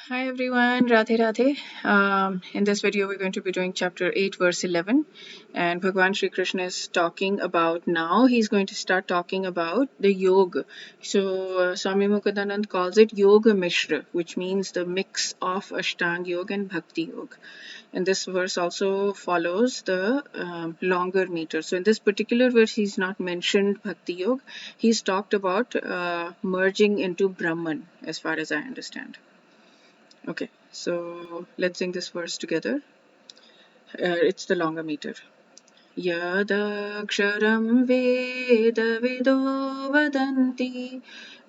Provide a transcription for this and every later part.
Hi everyone, Radhe Radhe. In this video, we're going to be doing chapter 8, verse 11. And Bhagwan Sri Krishna is talking about now, he's going to start talking about the yoga. So, Swami Mukundanand calls it Yoga Mishra, which means the mix of Ashtanga Yoga and Bhakti Yoga. And this verse also follows the longer meter. So, in this particular verse, he's not mentioned Bhakti Yoga, he's talked about merging into Brahman, as far as I understand. Okay, so let's sing this verse together. It's the longer meter. Yadaksharam Veda Vido Vadanti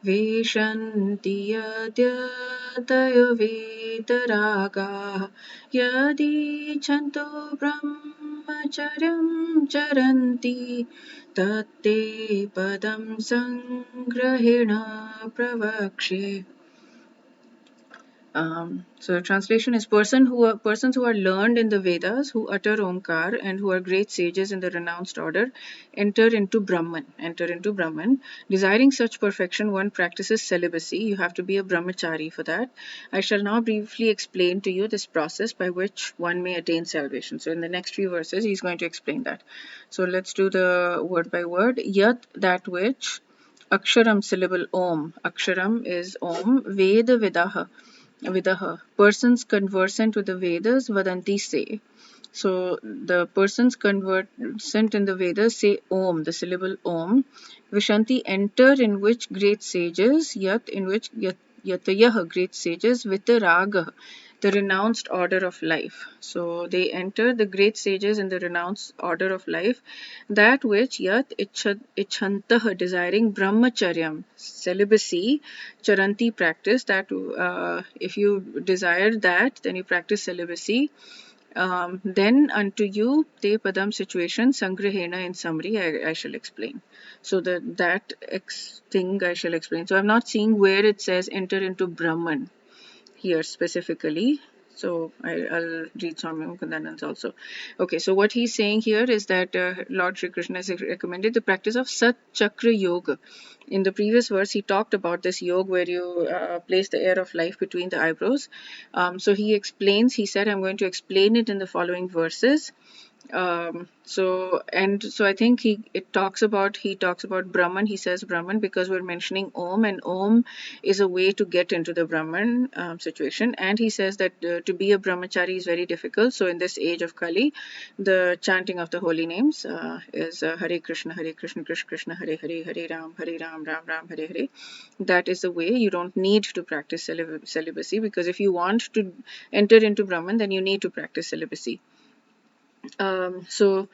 Veshanti Yadyatayo Vedaraga Yadi Chanto Brahmacharyam Charanti Tatte Padam Sangrahena Pravakshe. So the translation is persons who are learned in the Vedas, who utter Omkar, and who are great sages in the renounced order, enter into Brahman. Enter into Brahman. Desiring such perfection, one practices celibacy. You have to be a brahmachari for that. I shall now briefly explain to you this process by which one may attain salvation. So in the next few verses, he's going to explain that. So let's do the word by word. Yat, that which. Aksharam, syllable Om. Aksharam is Om. Veda Vidaha. Vidaha. Persons conversant with the Vedas, Vadanti say. So the persons conversant in the Vedas say Om, the syllable Om. Vishanti, enter, in which great sages, Yat, in which Yatayah, great sages, Vitaraga, the renounced order of life. So they enter the great sages in the renounced order of life, that which Yat Ichantah, desiring Brahmacharyam, celibacy, Charanti, practice, that if you desire that, then you practice celibacy. Then unto you, te padam situation, sangrahena, in summary, I shall explain. So that thing I shall explain. So I'm not seeing where it says enter into Brahman here specifically. So I'll read Swami Mukundanand's also. Okay, so what he's saying here is that Lord Sri Krishna has recommended the practice of Sat Chakra Yoga. In the previous verse, he talked about this yoga where you place the air of life between the eyebrows. So he said, I'm going to explain it in the following verses. So I think he talks about Brahman. He says Brahman because we're mentioning Om, and Om is a way to get into the Brahman situation. And he says that to be a brahmachari is very difficult. So in this age of Kali, the chanting of the holy names is Hare Krishna, Krishna Krishna, Hare Hare, Hare Ram, Ram Ram, Hare Hare. That is the way. You don't need to practice celibacy, because if you want to enter into Brahman, then you need to practice celibacy. So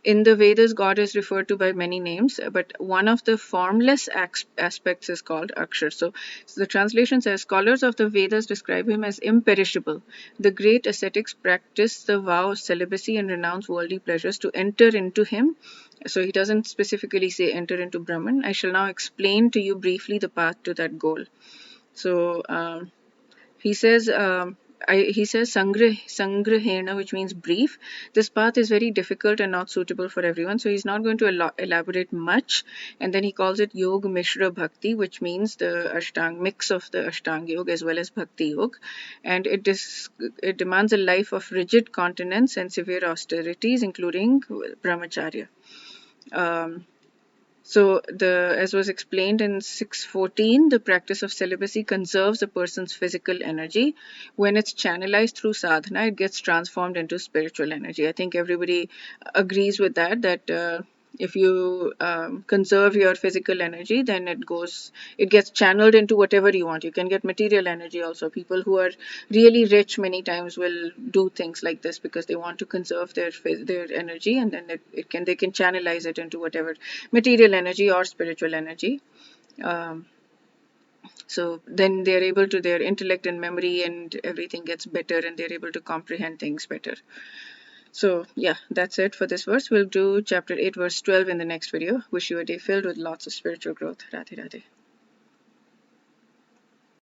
in the Vedas, God is referred to by many names, but one of the formless aspects is called Akshar. So the translation says, scholars of the Vedas describe him as imperishable. The great ascetics practice the vow of celibacy and renounce worldly pleasures to enter into him. So he doesn't specifically say enter into Brahman. I shall now explain to you briefly the path to that goal. So he says Sangrahena, which means brief. This path is very difficult and not suitable for everyone, so he's not going to elaborate much. And then he calls it Yoga Mishra Bhakti, which means the mix of the Ashtanga Yoga as well as Bhakti Yoga. And it demands a life of rigid continence and severe austerities, including Brahmacharya. So, as was explained in 614, the practice of celibacy conserves a person's physical energy. When it's channelized through sadhana, it gets transformed into spiritual energy. I think everybody agrees with that if you conserve your physical energy, then it gets channeled into whatever you want. You can get material energy also. People who are really rich many times will do things like this because they want to conserve their energy, and then they can channelize it into whatever material energy or spiritual energy. So then they're able to, their intellect and memory and everything gets better, and they're able to comprehend things better. So yeah, that's it for this verse. We'll do chapter 8, verse 12 in the next video. Wish you a day filled with lots of spiritual growth. Radhe Radhe.